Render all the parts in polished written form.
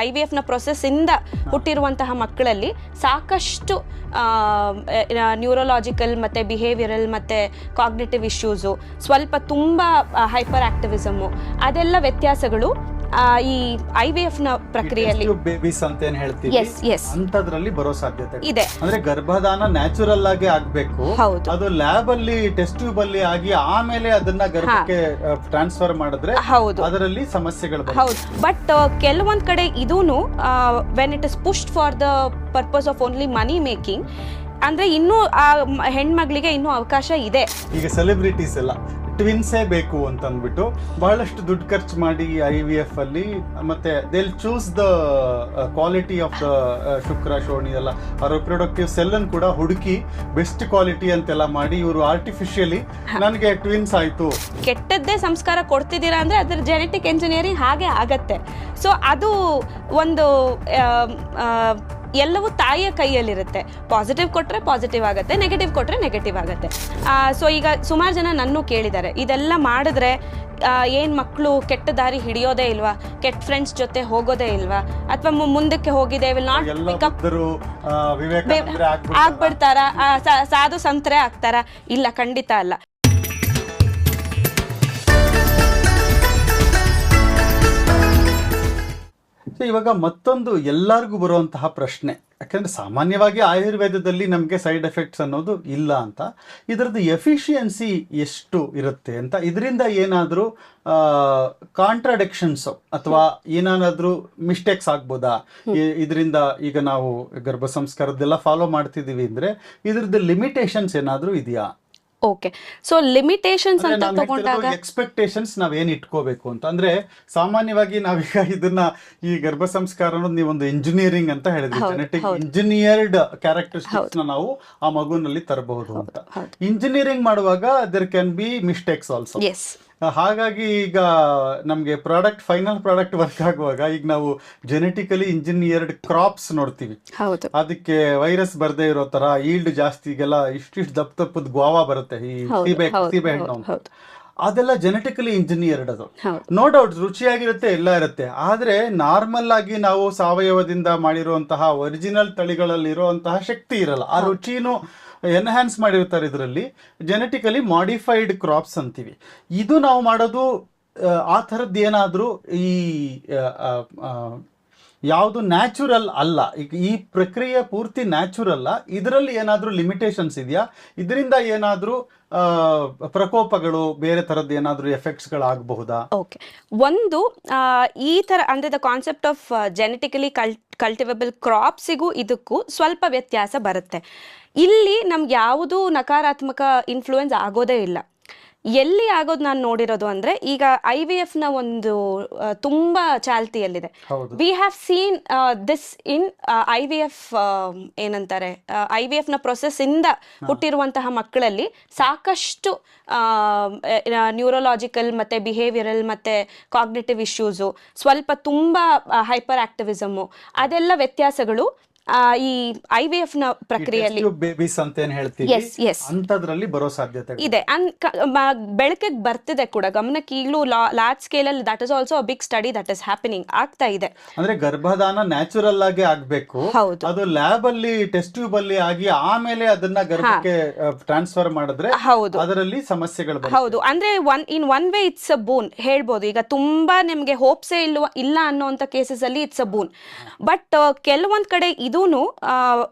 IVF ಪ್ರೊಸೆಸ್ಸಿಂದ ಹುಟ್ಟಿರುವಂತಹ ಮಕ್ಕಳಲ್ಲಿ ಸಾಕಷ್ಟು neurological ಮತ್ತು ಬಿಹೇವಿಯರಲ್ ಮತ್ತು ಕಾಗ್ನಿಟಿವ್ ಇಶ್ಯೂಸು, ಸ್ವಲ್ಪ ತುಂಬ ಹೈಪರ್ ಆಕ್ಟಿವಿಸಮು, ಅದೆಲ್ಲ ವ್ಯತ್ಯಾಸಗಳು ಈ IVF ಪ್ರಕ್ರಿಯೆಯಲ್ಲಿ ಬೇಬೀಸ್ ಅಂತ ಏನ್ ಹೇಳ್ತೀವಿ ಅಂತದ್ರಲ್ಲಿ ಬರೋ ಸಾಧ್ಯತೆ ಇದೆ. ಅಂದ್ರೆ ಗರ್ಭಧಾನ ನ್ಯಾಚುರಲ್ ಆಗಿ ಆಗ್ಬೇಕು, ಅದು ಲ್ಯಾಬ್ ಅಲ್ಲಿ ಟೆಸ್ಟ್ ಟ್ಯೂಬ್ ಅಲ್ಲಿ ಆಗಿ ಆಮೇಲೆ ಅದನ್ನ ಗರ್ಭಕ್ಕೆ ಟ್ರಾನ್ಸ್ಫರ್ ಮಾಡಿದ್ರೆ ಅದರಲ್ಲಿ ಸಮಸ್ಯೆಗಳು ಹೌದು. ಬಟ್ ಕೆಲವೊಂದ್ ಕಡೆ ಇದೂನು when it is pushed for the purpose of only money making, ಅಂದ್ರೆ ಇನ್ನೂ ಆ ಹೆಣ್ಮಗಳಿಗೆ ಇನ್ನೂ ಅವಕಾಶ ಇದೆ. ಈಗ ಸೆಲೆಬ್ರಿಟೀಸ್ ಎಲ್ಲ ಟ್ವಿನ್ಸೇ ಬೇಕು ಅಂತ ಅಂದ್ಬಿಟ್ಟು ಬಹಳಷ್ಟು ದುಡ್ಡು ಖರ್ಚು ಮಾಡಿ IVF ಅಲ್ಲಿ ಮತ್ತೆ they choose the quality of the ಶುಕ್ರ ಶೋಣಿ ಎಲ್ಲ ರಿಪ್ರೊಡಕ್ಟಿವ್ ಸೆಲ್ ಅನ್ನು ಕೂಡ ಹುಡುಕಿ ಬೆಸ್ಟ್ ಕ್ವಾಲಿಟಿ ಅಂತೆಲ್ಲ ಮಾಡಿ ಇವರು ಆರ್ಟಿಫಿಷಿಯಲಿ ನನಗೆ ಟ್ವಿನ್ಸ್ ಆಯ್ತು. ಕೆಟ್ಟದ್ದೇ ಸಂಸ್ಕಾರ ಕೊಡ್ತಿದ್ದೀರಾ ಅಂದ್ರೆ ಅದ್ರ ಜೆನೆಟಿಕ್ ಎಂಜಿನಿಯರಿಂಗ್ ಹಾಗೆ ಆಗತ್ತೆ. ಸೊ ಅದು ಒಂದು ಎಲ್ಲವೂ ತಾಯಿಯ ಕೈಯಲ್ಲಿರುತ್ತೆ. ಪಾಸಿಟಿವ್ ಕೊಟ್ಟರೆ ಪಾಸಿಟಿವ್ ಆಗುತ್ತೆ, ನೆಗೆಟಿವ್ ಕೊಟ್ಟರೆ ನೆಗೆಟಿವ್ ಆಗುತ್ತೆ. ಸೊ ಈಗ ಸುಮಾರು ಜನ ನನ್ನೂ ಕೇಳಿದ್ದಾರೆ, ಇದೆಲ್ಲ ಮಾಡಿದ್ರೆ ಏನು ಮಕ್ಕಳು ಕೆಟ್ಟ ದಾರಿ ಹಿಡಿಯೋದೇ ಇಲ್ವಾ, ಕೆಟ್ಟ ಫ್ರೆಂಡ್ಸ್ ಜೊತೆ ಹೋಗೋದೇ ಇಲ್ವಾ, ಅಥವಾ ಮುಂದಕ್ಕೆ ಹೋಗಿದೆ ವಿಲ್ ನಾಟ್ ಪಿಕಪ್ ಆಗ್ಬಿಡ್ತಾರ, ಸಾಧು ಸಂತರೇ ಆಗ್ತಾರ? ಇಲ್ಲ, ಖಂಡಿತ ಅಲ್ಲ. ಇವಾಗ ಮತ್ತೊಂದು ಎಲ್ಲರಿಗೂ ಬರುವಂತಹ ಪ್ರಶ್ನೆ, ಯಾಕಂದ್ರೆ ಸಾಮಾನ್ಯವಾಗಿ ಆಯುರ್ವೇದದಲ್ಲಿ ನಮಗೆ ಸೈಡ್ ಎಫೆಕ್ಟ್ಸ್ ಅನ್ನೋದು ಇಲ್ಲ ಅಂತ, ಇದರದ್ದು ಎಫಿಷಿಯನ್ಸಿ ಎಷ್ಟು ಇರುತ್ತೆ ಅಂತ, ಇದರಿಂದ ಏನಾದರೂ ಕಾಂಟ್ರಾಡಿಕ್ಷನ್ಸ್ ಅಥವಾ ಏನಾದರೂ ಮಿಸ್ಟೇಕ್ಸ್ ಆಗ್ಬೋದಾ? ಇದರಿಂದ ಈಗ ನಾವು ಗರ್ಭ ಸಂಸ್ಕಾರದ್ದೆಲ್ಲ ಫಾಲೋ ಮಾಡ್ತಿದ್ದೀವಿ ಅಂದ್ರೆ ಇದ್ರದ್ದು ಲಿಮಿಟೇಷನ್ಸ್ ಏನಾದರೂ ಇದೆಯಾ? ಓಕೆ, ಸೊ ಲಿಮಿಟೇಷನ್ಸ್ ಅಂತ ತಗೊಂಡಾಗ ಎಕ್ಸ್ಪೆಕ್ಟೇಷನ್ಸ್ ನಾವೇನ್ ಇಟ್ಕೋಬೇಕು ಅಂತ ಅಂದ್ರೆ, ಸಾಮಾನ್ಯವಾಗಿ ನಾವೀಗ ಇದನ್ನ ಈ ಗರ್ಭ ಸಂಸ್ಕಾರ ಅನ್ನೋದು ನೀವೊಂದು ಇಂಜಿನಿಯರಿಂಗ್ ಅಂತ ಹೇಳಿದ್ರಿ, ಜೆನೆಟಿಕ್ ಇಂಜಿನಿಯರ್ಡ್ ಕ್ಯಾರೆಕ್ಟರಿಸ್ಟಿಕ್ಸ್ ನಾವು ಆ ಮಗುನಲ್ಲಿ ತರಬಹುದು ಅಂತ. ಇಂಜಿನಿಯರಿಂಗ್ ಮಾಡುವಾಗ there can be mistakes also. ಹಾಗಾಗಿ ಈಗ ನಮಗೆ ಫೈನಲ್ ಪ್ರಾಡಕ್ಟ್ ವರ್ಕ್ ಆಗುವಾಗ ಈಗ ನಾವು ಜೆನೆಟಿಕಲಿ ಇಂಜಿನಿಯರ್ಡ್ ಕ್ರಾಪ್ಸ್ ನೋಡ್ತೀವಿ, ಅದಕ್ಕೆ ವೈರಸ್ ಬರ್ದೇ ಇರೋ ತರ ಈಲ್ಡ್ ಜಾಸ್ತಿ, ಈಗೆಲ್ಲ ಇಷ್ಟಿಷ್ಟು ದಪ್ಪದ ಗೋವಾ ಬರುತ್ತೆ, ಈ ಸೀಬೆ ಹಣ್ಣು ಅಂತ, ಅದೆಲ್ಲ ಜೆನೆಟಿಕಲಿ ಇಂಜಿನಿಯರ್ಡ್. ಅದು ನೋ ಡೌಟ್ ರುಚಿಯಾಗಿರುತ್ತೆ, ಎಲ್ಲ ಇರುತ್ತೆ. ಆದ್ರೆ ನಾರ್ಮಲ್ ಆಗಿ ನಾವು ಸಾವಯವದಿಂದ ಮಾಡಿರುವಂತಹ ಒರಿಜಿನಲ್ ತಳಿಗಳಲ್ಲಿ ಇರುವಂತಹ ಶಕ್ತಿ ಇರಲ್ಲ, ಆ ರುಚಿನೂ ಎನ್ಹ್ಯಾನ್ಸ್ ಮಾಡಿರ್ತಾರೆ ಇದರಲ್ಲಿ. ಜೆನೆಟಿಕಲಿ ಮಾಡಿಫೈಡ್ ಕ್ರಾಪ್ಸ್ ಅಂತೀವಿ. ಇದು ನಾವು ಮಾಡೋದು ಆ ಥರದ್ದು ಏನಾದರೂ ಈ ಯಾವುದು ನ್ಯಾಚುರಲ್ ಅಲ್ಲ, ಈಗ ಈ ಪ್ರಕ್ರಿಯೆ ಪೂರ್ತಿ ನ್ಯಾಚುರಲ್, ಇದರಲ್ಲಿ ಏನಾದರೂ ಲಿಮಿಟೇಷನ್ಸ್ ಇದೆಯಾ? ಇದರಿಂದ ಏನಾದರೂ ಪ್ರಕೋಪಗಳು, ಬೇರೆ ಥರದ್ದು ಏನಾದರೂ ಎಫೆಕ್ಟ್ಸ್ಗಳಾಗಬಹುದಾ? ಓಕೆ, ಒಂದು ಈ ಥರ ಅಂದರೆ the concept of genetically cultivable ಕ್ರಾಪ್ಸಿಗೂ ಇದಕ್ಕೂ ಸ್ವಲ್ಪ ವ್ಯತ್ಯಾಸ ಬರುತ್ತೆ. ಇಲ್ಲಿ ನಮ್ಗೆ ಯಾವುದೂ ನಕಾರಾತ್ಮಕ ಇನ್ಫ್ಲೂಯೆನ್ಸ್ ಆಗೋದೇ ಇಲ್ಲ. ಎಲ್ಲಿ ಆಗೋದು ನಾನು ನೋಡಿರೋದು ಅಂದರೆ, ಈಗ IVF ಒಂದು ತುಂಬ ಚಾಲ್ತಿಯಲ್ಲಿದೆ. We have seen this in IVF ಏನಂತಾರೆ, IVF ಪ್ರೊಸೆಸ್ಸಿಂದ ಹುಟ್ಟಿರುವಂತಹ ಮಕ್ಕಳಲ್ಲಿ ಸಾಕಷ್ಟು ನ್ಯೂರೋಲಾಜಿಕಲ್ ಮತ್ತು ಬಿಹೇವಿಯರಲ್ ಮತ್ತು ಕಾಗ್ನಿಟಿವ್ ಇಶ್ಯೂಸು, ಸ್ವಲ್ಪ ತುಂಬ ಹೈಪರ್ ಆಕ್ಟಿವಿಸಮು, ಅದೆಲ್ಲ ವ್ಯತ್ಯಾಸಗಳು ಈ IVF ಪ್ರಕ್ರಿಯೆಯಲ್ಲಿ ಬೇಬೀಸ್ ಅಂತ ಏನ್ ಹೇಳ್ತೀವಿ ಅಂತದ್ರಲ್ಲಿ ಬರೋ ಸಾಧ್ಯತೆ ಇದೆ. ಬೆಳಕಿಗೆ ಬರ್ತಿದೆ ಕೂಡ, ಗಮನಕ್ಕೆ ಈಗಲೂ ಲಾರ್ಜ್ ಸ್ಕೇಲ್ ಅಲ್ಲಿ that is also a big study that is happening, ಆಗ್ತಾ ಇದೆ. ಅಂದ್ರೆ ಗರ್ಭಧಾನ ನ್ಯಾಚುರಲ್ ಆಗಿ ಆಗ್ಬೇಕು, ಅದು ಲ್ಯಾಬ್ ಅಲ್ಲಿ ಟೆಸ್ಟ್ ಟ್ಯೂಬ್ ಅಲ್ಲಿ ಆಗಿ ಆಮೇಲೆ ಅದನ್ನ ಗರ್ಭಕ್ಕೆ ಟ್ರಾನ್ಸ್ಫರ್ ಮಾಡಿದ್ರೆ ಅದರಲ್ಲಿ ಸಮಸ್ಯೆಗಳು. ಹೌದು, ಅಂದ್ರೆ in one way it's a boon ಹೇಳ್ಬೋದು. ಈಗ ತುಂಬಾ ನಿಮ್ಗೆ ಹೋಪ್ಸೇ ಇಲ್ಲ ಅನ್ನೋಂಥ ಕೇಸಸ್ ಅಲ್ಲಿ ಇಟ್ಸ್ ಅ ಬೂನ್. ಬಟ್ ಕೆಲವೊಂದ್ ಕಡೆ ಇದೂನು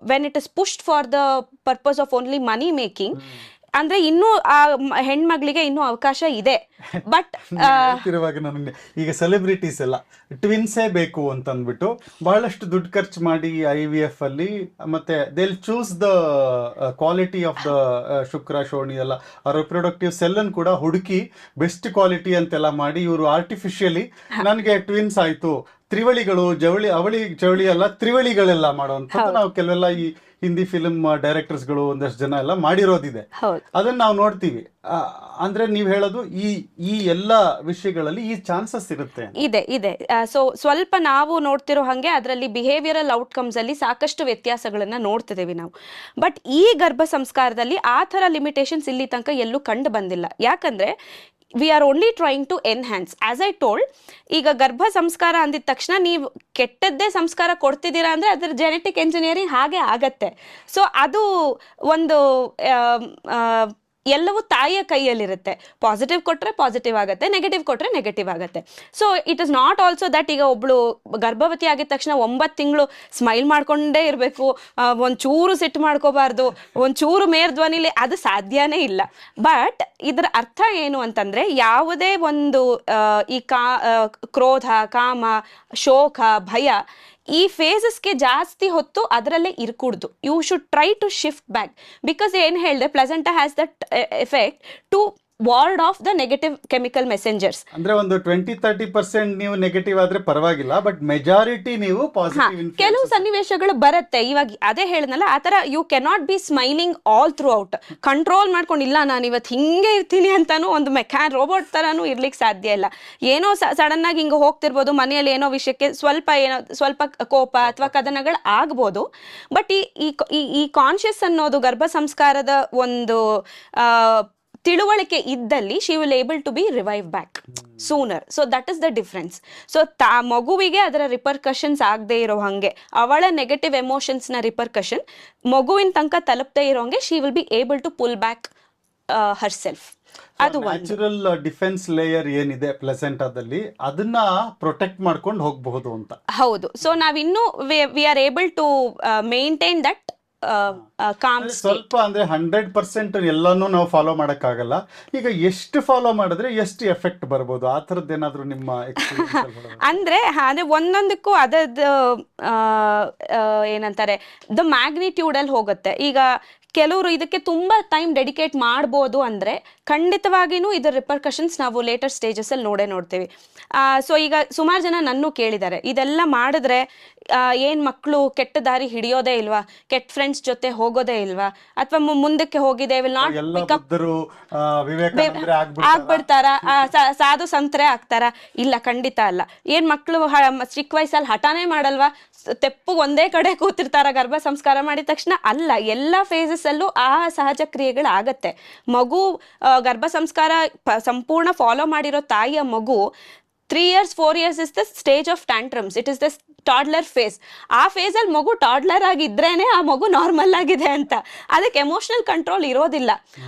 when it is pushed for the purpose of only money making, ಅಂದ್ರೆ ಇನ್ನೂ ಆ ಹೆಣ್ಮಗಳಿಗೆ ಇನ್ನೂ ಅವಕಾಶ ಇದೆ. ಬಟ್ ನನಗೆ ಈಗ ಸೆಲೆಬ್ರಿಟೀಸ್ ಎಲ್ಲ ಟ್ವಿನ್ಸೇ ಬೇಕು ಅಂತ ಅಂದ್ಬಿಟ್ಟು ಬಹಳಷ್ಟು ದುಡ್ಡು ಖರ್ಚು ಮಾಡಿ IVF ಅಲ್ಲಿ ಮತ್ತೆ they choose the quality of the ಶುಕ್ರ ಶೋಣಿ ಎಲ್ಲ ರಿಪ್ರೊಡಕ್ಟಿವ್ ಸೆಲ್ ಅನ್ನು ಕೂಡ ಹುಡುಕಿ ಬೆಸ್ಟ್ ಕ್ವಾಲಿಟಿ ಅಂತೆಲ್ಲ ಮಾಡಿ ಇವರು ಆರ್ಟಿಫಿಷಿಯಲಿ ನನಗೆ ಟ್ವಿನ್ಸ್ ಆಯ್ತು, ತ್ರಿವಳಿಗಳು, ಅವಳಿ ಜವಳಿ ಎಲ್ಲ ತ್ರಿವಳಿಗಳೆಲ್ಲ ಮಾಡುವಂಥದ್ದು ನಾವು ಕೆಲವೆಲ್ಲ ಈ ಹಿಂದಿ ಫಿಲ್ಮ್ ಡೈರೆಕ್ಟರ್ಸ್ಗಳು ಒಂದಷ್ಟು ಜನ ಎಲ್ಲ ಮಾಡಿರೋದಿದೆ, ಅದನ್ನ ನಾವು ನೋಡ್ತೀವಿ. ಅಂದ್ರೆ ನೀವು ಹೇಳೋದು ಈ ಎಲ್ಲ ವಿಷಯಗಳಲ್ಲಿ ಈ ಚಾನ್ಸಸ್ ಇದೆ. ಸೊ ಸ್ವಲ್ಪ ನಾವು ನೋಡ್ತಿರೋ ಹಾಗೆ ಅದರಲ್ಲಿ ಬಿಹೇವಿಯರಲ್ ಔಟ್ಕಮ್ಸ್ ಅಲ್ಲಿ ಸಾಕಷ್ಟು ವ್ಯತ್ಯಾಸಗಳನ್ನ ನೋಡ್ತಿದ್ದೇವೆ ನಾವು. ಬಟ್ ಈ ಗರ್ಭ ಸಂಸ್ಕಾರದಲ್ಲಿ ಆ ಥರ ಲಿಮಿಟೇಷನ್ಸ್ ಇಲ್ಲಿ ತನಕ ಎಲ್ಲೂ ಕಂಡು ಬಂದಿಲ್ಲ. ಯಾಕಂದ್ರೆ we are only trying to enhance. As I told, ಈಗ ಗರ್ಭ ಸಂಸ್ಕಾರ ಅಂದಿದ ತಕ್ಷಣ ನೀವು ಕೆಟ್ಟದ್ದೇ ಸಂಸ್ಕಾರ ಕೊಡ್ತಿದ್ದೀರಾ ಅಂದರೆ ಅದರ ಜೆನೆಟಿಕ್ ಎಂಜಿನಿಯರಿಂಗ್ ಹಾಗೆ ಆಗತ್ತೆ. ಸೊ ಅದು ಒಂದು ಎಲ್ಲವೂ ತಾಯಿಯ ಕೈಯಲ್ಲಿರುತ್ತೆ. ಪಾಸಿಟಿವ್ ಕೊಟ್ಟರೆ ಪಾಸಿಟಿವ್ ಆಗುತ್ತೆ, ನೆಗೆಟಿವ್ ಕೊಟ್ಟರೆ ನೆಗೆಟಿವ್ ಆಗುತ್ತೆ. So it is not also that ಈಗ ಒಬ್ಳು ಗರ್ಭವತಿ ಆಗಿದ ತಕ್ಷಣ 9 ತಿಂಗಳು ಸ್ಮೈಲ್ ಮಾಡ್ಕೊಂಡೇ ಇರಬೇಕು, ಒಂಚೂರು ಸಿಟ್ಟು ಮಾಡ್ಕೋಬಾರ್ದು, ಒಂಚೂರು ಮೇರ್ಧ್ವನಿಲಿ, ಅದು ಸಾಧ್ಯನೇ ಇಲ್ಲ. ಬಟ್ ಇದರ ಅರ್ಥ ಏನು ಅಂತಂದ್ರೆ, ಯಾವುದೇ ಒಂದು ಈ ಕ್ರೋಧ, ಕಾಮ, ಶೋಕ, ಭಯ, ಈ ಫೇಸಸ್ಗೆ ಜಾಸ್ತಿ ಹೊತ್ತು ಅದರಲ್ಲೇ ಇರ್ಕೂಡ್ದು. You should try to shift back. Because ಏನು ಹೇಳಿದೆ, placenta has that effect toward of the negative chemical messengers. ಅಂದ್ರೆ ಒಂದು 20-30% ನೀವು ನೆಗೆಟಿವ್ ಆದ್ರೆ ಪರವಾಗಿಲ್ಲ, ಬಟ್ ಮೆಜಾರಿಟಿ ನೀವು ಪಾಸಿಟಿವ್. ಕೆಲವು ಸನ್ನಿವೇಶಗಳು ಬರುತ್ತೆ, ಇವಾಗ ಅದೇ ಹೇಳಿದ್ನಲ್ಲ, ಆ ಥರ you cannot be smiling all through out. Control ಮಾಡ್ಕೊಂಡಿಲ್ಲ ನಾನು ಇವತ್ತು ಹಿಂಗೆ ಇರ್ತೀನಿ ಅಂತಾನು ಒಂದು ರೋಬೋಟ್ ಥರನೂ ಇರ್ಲಿಕ್ಕೆ ಸಾಧ್ಯ ಇಲ್ಲ. ಏನೋ ಸಡನ್ ಆಗಿ ಹಿಂಗೆ ಹೋಗ್ತಿರ್ಬೋದು, ಮನೆಯಲ್ಲಿ ಏನೋ ವಿಷಯಕ್ಕೆ ಸ್ವಲ್ಪ ಕೋಪ ಅಥವಾ ಕದನಗಳು ಆಗ್ಬೋದು. ಬಟ್ ಈ ಕಾನ್ಷಿಯಸ್ ಅನ್ನೋದು ಗರ್ಭ ಸಂಸ್ಕಾರದ ಒಂದು ತಿಳುವಳಿಕೆ ಇದ್ದಲ್ಲಿ she will able to be revive back sooner. So that is the difference. So ಮಗುವಿಗೆ ಅದರ ರಿಪರ್ಕಷನ್ಸ್ ಆಗದೆ ಇರೋ ಹಂಗೆ, ಅವಳ ನೆಗೆಟಿವ್ ಎಮೋಷನ್ಸ್ನ ರಿಪರ್ಕಷನ್ ಮಗುವಿನ ತನಕ ತಲುಪದೇ ಇರೋಂಗೆ she will be able to pull back herself. ಅದು ನ್ಯಾಚುರಲ್ ಡಿಫೆನ್ಸ್ ಲೇಯರ್ ಏನಿದೆ ಪ್ಲೆಸೆಂಟಾದಲ್ಲಿ, ಅದನ್ನ ಪ್ರೊಟೆಕ್ಟ್ ಮಾಡ್ಕೊಂಡು ಹೋಗಬಹುದು ಅಂತ. ಹೌದು. ಸೊ ನಾವಿನ್ನೂ we are able to maintain that ಸ್ವಲ್ಪ ಅಂದ್ರೆ 100% ಎಲ್ಲಾನು ನಾವು ಫಾಲೋ ಮಾಡಕ್ಕಾಗಲ್ಲ. ಈಗ ಎಷ್ಟು ಫಾಲೋ ಮಾಡಿದ್ರೆ ಎಷ್ಟು ಎಫೆಕ್ಟ್ ಬರ್ಬೋದು, ಆ ಥರದ್ದು ಏನಾದ್ರು ನಿಮ್ಮ ಅಂದ್ರೆ ಅದೇ ಒಂದೊಂದಕ್ಕೂ ಅದರದ್ದು ಏನಂತಾರೆ ದ ಮ್ಯಾಗ್ನಿಟ್ಯೂಡ್ ಅಲ್ಲಿ ಹೋಗುತ್ತೆ. ಈಗ ಕೆಲವರು ಇದಕ್ಕೆ ತುಂಬ ಟೈಮ್ ಡೆಡಿಕೇಟ್ ಮಾಡ್ಬೋದು ಅಂದರೆ ಖಂಡಿತವಾಗಿಯೂ ಇದರ ರಿಪರ್ಕಷನ್ಸ್ ನಾವು ಲೇಟರ್ ಸ್ಟೇಜಸ್ ಅಲ್ಲಿ ನೋಡ್ತೀವಿ. ಸೊ ಈಗ ಸುಮಾರು ಜನ ನನ್ನೂ ಕೇಳಿದ್ದಾರೆ, ಇದೆಲ್ಲ ಮಾಡಿದ್ರೆ ಏನು ಮಕ್ಕಳು ಕೆಟ್ಟ ದಾರಿ ಹಿಡಿಯೋದೇ ಇಲ್ವಾ, ಕೆಟ್ಟ ಫ್ರೆಂಡ್ಸ್ ಜೊತೆ ಹೋಗೋದೇ ಇಲ್ವಾ, ಅಥವಾ ಮುಂದಕ್ಕೆ ಹೋಗಿದೆ ವಿಲ್ ನಾಟ್ ಆಗ್ಬಿಡ್ತಾರ, ಸಾಧು ಸಂತರೇ ಆಗ್ತಾರ? ಇಲ್ಲ, ಖಂಡಿತ ಅಲ್ಲ. ಏನು ಮಕ್ಕಳು ಚಿಕ್ಕ ವಯಸ್ಸಲ್ಲಿ ಹಠಾನೇ ಮಾಡಲ್ವಾ, ತೆಪ್ಪು ಒಂದೇ ಕಡೆ ಕೂತಿರ್ತಾರ ಗರ್ಭ ಸಂಸ್ಕಾರ ಮಾಡಿದ ತಕ್ಷಣ? ಅಲ್ಲ, ಎಲ್ಲ ಫೇಸಸ್ ಅಲ್ಲೂ ಆ ಸಹಜ ಕ್ರಿಯೆಗಳು ಆಗತ್ತೆ. ಮಗು ಗರ್ಭ ಸಂಸ್ಕಾರ ಸಂಪೂರ್ಣ ಫಾಲೋ ಮಾಡಿರೋ ತಾಯಿಯ ಮಗು 3 years 4 years is the stage of tantrums. It is the toddler phase. ಆ ಫೇಸಲ್ಲಿ ಮಗು ಟಾಡ್ಲರ್ ಆಗಿದ್ರೇನೆ ಆ ಮಗು ನಾರ್ಮಲ್ ಆಗಿದೆ ಅಂತ. ಅದಕ್ಕೆ ಎಮೋಷನಲ್ ಕಂಟ್ರೋಲ್ ಇರೋದಿಲ್ಲ.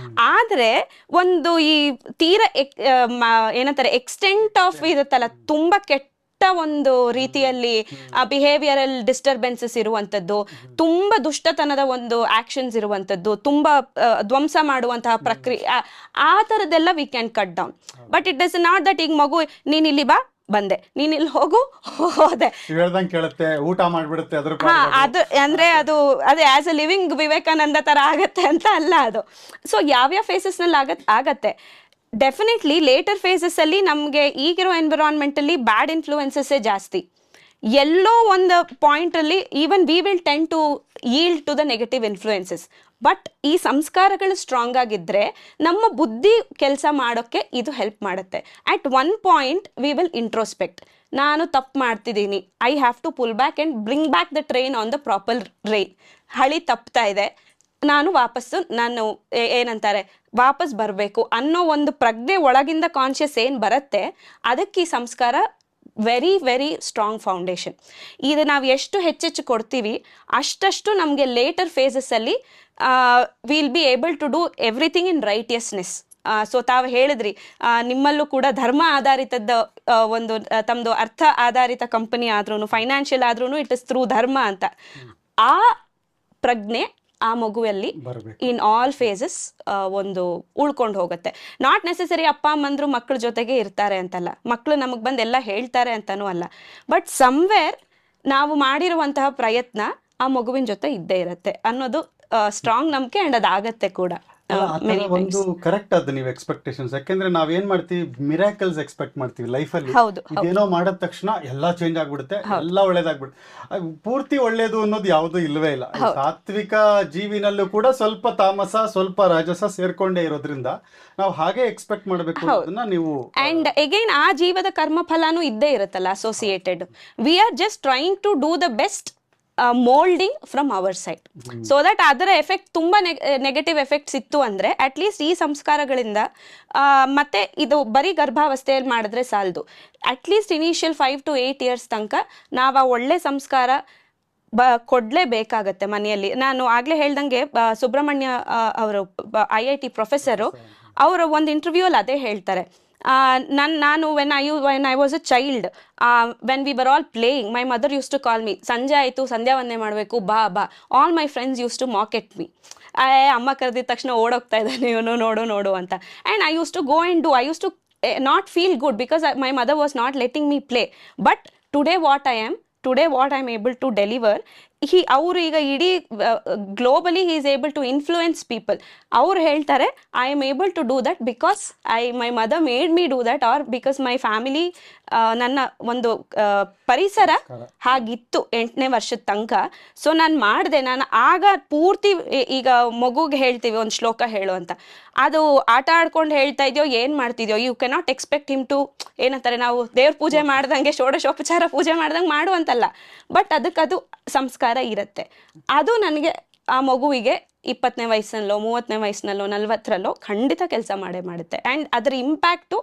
ಆದರೆ ಒಂದು ಈ ತೀರ ಏನಂತಾರೆ ಎಕ್ಸ್ಟೆಂಟ್ ಆಫ್ ಇರುತ್ತಲ್ಲ, ತುಂಬ ಕೆಟ್ಟ ಒಂದು ರೀತಿಯಲ್ಲಿ ಬಿಹೇವಿಯರಲ್ ಡಿಸ್ಟರ್ಬೆನ್ಸಸ್ ಇರುವಂಥದ್ದು, ತುಂಬ ದುಷ್ಟತನದ ಒಂದು ಆಕ್ಷನ್ಸ್ ಇರುವಂಥದ್ದು, ತುಂಬ ಧ್ವಂಸ ಮಾಡುವಂತಹ ಪ್ರಕ್ರಿಯೆ, ಆ ಥರದ್ದೆಲ್ಲ we can cut down. But it is not that ಈಗ ಮಗು ನೀನ್ ಇಲ್ಲಿ ಬಾ ಬಂದೆ, ನೀನ್ ಇಲ್ಲಿ ಹೋದೆ, ಕೇಳುತ್ತೆ, ಊಟ ಮಾಡ್ಬಿಡುತ್ತೆ, ಅದು ಅಂದ್ರೆ ಅದು ಅದೇ ಆಸ್ ಎ ಲಿವಿಂಗ್ ವಿವೇಕಾನಂದ ತರ ಆಗತ್ತೆ ಅಂತ ಅಲ್ಲ ಅದು. ಸೊ ಯಾವ್ಯಾವ ಫೇಸಸ್ ನಲ್ಲಿ ಆಗತ್ತೆ. ಡೆಫಿನೆಟ್ಲಿ ಲೇಟರ್ ಫೇಸಸ್ ಅಲ್ಲಿ ನಮಗೆ ಈಗಿರೋ ಎನ್ವಿರಾನ್ಮೆಂಟ್ ಅಲ್ಲಿ ಬ್ಯಾಡ್ ಇನ್ಫ್ಲೂಯೆನ್ಸಸ್ಸೇ ಜಾಸ್ತಿ. ಎಲ್ಲೋ ಒಂದು ಪಾಯಿಂಟ್ ಅಲ್ಲಿ even we will tend to yield to the negative influences. But ಈ ಸಂಸ್ಕಾರಗಳು ಸ್ಟ್ರಾಂಗ್ ಆಗಿದ್ರೆ ನಮ್ಮ ಬುದ್ಧಿ ಕೆಲಸ ಮಾಡೋಕ್ಕೆ ಇದು ಹೆಲ್ಪ್ ಮಾಡುತ್ತೆ. At one point we will introspect. ನಾನು ತಪ್ಪು ಮಾಡ್ತಿದ್ದೀನಿ, I have to pull back and bring back the train on the proper rail. ಹಳಿ ತಪ್ತಾ ಇದೆ, ನಾನು ಏನಂತಾರೆ ವಾಪಸ್ ಬರಬೇಕು ಅನ್ನೋ ಒಂದು ಪ್ರಜ್ಞೆ ಒಳಗಿಂದ ಕಾನ್ಷಿಯಸ್ ಏನು ಬರುತ್ತೆ, ಅದಕ್ಕೆ ಈ ಸಂಸ್ಕಾರ ವೆರಿ ವೆರಿ ಸ್ಟ್ರಾಂಗ್ ಫೌಂಡೇಶನ್. ಇದು ನಾವು ಎಷ್ಟು ಹೆಚ್ಚೆಚ್ಚು ಕೊಡ್ತೀವಿ ಅಷ್ಟಷ್ಟು ನಮಗೆ ಲೇಟರ್ ಫೇಸಸ್ಸಲ್ಲಿ will be able to do everything in righteousness. So ತಾವು ಹೇಳಿದ್ರಿ, ನಿಮ್ಮಲ್ಲೂ ಕೂಡ ಧರ್ಮ ಆಧಾರಿತದ ಒಂದು ತಮ್ಮದು ಅರ್ಥ ಆಧಾರಿತ ಕಂಪನಿ ಆದ್ರೂ, ಫೈನಾನ್ಷಿಯಲ್ ಆದ್ರೂ ಇಟ್ ಇಸ್ ಥ್ರೂ ಧರ್ಮ ಅಂತ. ಆ ಪ್ರಜ್ಞೆ ಆ ಮಗುವಲ್ಲಿ ಇನ್ ಆಲ್ ಫೇಸಸ್ ಒಂದು ಉಳ್ಕೊಂಡು ಹೋಗುತ್ತೆ. ನಾಟ್ ನೆಸೆಸರಿ ಅಪ್ಪ ಅಮ್ಮಂದ್ರು ಮಕ್ಕಳ ಜೊತೆಗೆ ಇರ್ತಾರೆ ಅಂತಲ್ಲ, ಮಕ್ಕಳು ನಮಗೆ ಬಂದು ಎಲ್ಲ ಹೇಳ್ತಾರೆ ಅಂತನೂ ಅಲ್ಲ. ಬಟ್ ಸಮ್ವೇರ್ ನಾವು ಮಾಡಿರುವಂತಹ ಪ್ರಯತ್ನ ಆ ಮಗುವಿನ ಜೊತೆ ಇದ್ದೇ ಇರುತ್ತೆ ಅನ್ನೋದು ಸ್ಟ್ರಾಂಗ್ ನಂಬಿಕೆ, ಅಂಡ್ ಅದಾಗತ್ತೆ ಕೂಡ. ಒಂದು ಕರೆಕ್ಟ್ ಅದು ನೀವು ಎಕ್ಸ್ಪೆಕ್ಟೇಷನ್ಸ್. ಯಾಕೆಂದ್ರೆ ನಾವೇನ್ ಮಾಡ್ತೀವಿ, ಮಿರಾಕಲ್ಸ್ ಎಕ್ಸ್ಪೆಕ್ಟ್ ಮಾಡ್ತೀವಿ ಲೈಫಲ್ಲಿ. ಇದೇನೋ ಮಾಡಿದ ತಕ್ಷಣ ಎಲ್ಲ ಚೇಂಜ್ ಆಗ್ಬಿಡುತ್ತೆ, ಎಲ್ಲ ಒಳ್ಳೇದಾಗ್ಬಿಡುತ್ತೆ. ಪೂರ್ತಿ ಒಳ್ಳೇದು ಅನ್ನೋದು ಯಾವುದು ಇಲ್ವೇ ಇಲ್ಲ. ಸಾತ್ವಿಕ ಜೀವಿನಲ್ಲೂ ಕೂಡ ಸ್ವಲ್ಪ ತಾಮಸ ಸ್ವಲ್ಪ ರಾಜಸ ಸೇರ್ಕೊಂಡೇ ಇರೋದ್ರಿಂದ ನಾವು ಹಾಗೆ ಎಕ್ಸ್ಪೆಕ್ಟ್ ಮಾಡಬೇಕು ಅದನ್ನ ನೀವು. ಅಂಡ್ ಅಗೈನ್ ಆ ಜೀವದ ಕರ್ಮ ಫಲಾನು ಇದ್ದೇ ಇರುತ್ತಲ್ಲ associated. We are just trying to do the best moulding from our side, so that ಅದರ ಎಫೆಕ್ಟ್ ತುಂಬ ನೆಗೆಟಿವ್ ಎಫೆಕ್ಟ್ಸ್ ಇತ್ತು ಅಂದರೆ ಅಟ್ಲೀಸ್ಟ್ ಈ ಸಂಸ್ಕಾರಗಳಿಂದ ಮತ್ತೆ ಇದು ಬರೀ ಗರ್ಭಾವಸ್ಥೆಯಲ್ಲಿ ಮಾಡಿದ್ರೆ ಸಾಲದು, ಅಟ್ಲೀಸ್ಟ್ ಇನಿಷಿಯಲ್ 5 to 8 years ತನಕ ನಾವು ಆ ಒಳ್ಳೆ ಸಂಸ್ಕಾರ ಕೊಡಲೇಬೇಕಾಗತ್ತೆ ಮನೆಯಲ್ಲಿ. ನಾನು ಆಗಲೇ ಹೇಳ್ದಂಗೆ ಸುಬ್ರಹ್ಮಣ್ಯ ಅವರು IIT ಪ್ರೊಫೆಸರು ಅವರ ಒಂದು ಇಂಟರ್ವ್ಯೂಲ್ಲಿ ಅದೇ ಹೇಳ್ತಾರೆ. ನಾನು when I was a child, when we were all playing, my mother used to call me, ಸಂಜೆ ಆಯಿತು ಸಂಧ್ಯಾ ವಂದನೆ ಮಾಡಬೇಕು ಬಾ ಬಾ, all my friends used to mock at me, ಅಮ್ಮ ಕರೆದಿದ ತಕ್ಷಣ ಓಡೋಗ್ತಾ ಇದ್ದಾನೆ ಇವನು, ನೋಡು ಅಂತ. And I used to go and do, I used to not feel good because my mother was not letting me play. But today what I am able to deliver, ಅವರು ಈಗ ಇಡೀ globally he is able to influence people. ಅವ್ರು ಹೇಳ್ತಾರೆ I am able to do that because my mother made me do that, or because my family, ನನ್ನ ಒಂದು ಪರಿಸರ ಹಾಗಿತ್ತು 8ನೇ ವರ್ಷದ ತನಕ. ಸೊ ನಾನು ಮಾಡಿದೆ. ನಾನು ಆಗ ಪೂರ್ತಿ ಈಗ ಮಗುಗೆ ಹೇಳ್ತೀವಿ ಒಂದು ಶ್ಲೋಕ ಹೇಳು ಅಂತ, ಅದು ಆಟ ಆಡ್ಕೊಂಡು ಹೇಳ್ತಾ ಇದೆಯೋ ಏನು ಮಾಡ್ತಿದ್ಯೋ, you cannot expect him to, ಏನಂತಾರೆ ನಾವು ದೇವ್ರ ಪೂಜೆ ಮಾಡ್ದಂಗೆ ಷೋಡಶೋಪಚಾರ ಪೂಜೆ ಮಾಡ್ದಂಗೆ ಮಾಡುವಂತಲ್ಲ, ಬಟ್ ಅದಕ್ಕದು ಸಂಸ್ಕಾರ ಇರುತ್ತೆ. ಅದು ನನಗೆ ಆ ಮಗುವಿಗೆ 20ನೇ ವಯಸ್ಸಲ್ಲೋ 30ನೇ ವಯಸ್ಸಿನಲ್ಲೋ 40ರಲ್ಲೋ ಖಂಡಿತ ಕೆಲಸ ಮಾಡುತ್ತೆ. ಆ್ಯಂಡ್ ಅದರ ಇಂಪ್ಯಾಕ್ಟು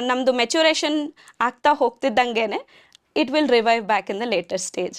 ನಮ್ಮದು ಮೆಚುರೇಷನ್ ಆಗ್ತಾ ಹೋಗ್ತಿದ್ದಂಗೆ it will revive back in the later stage.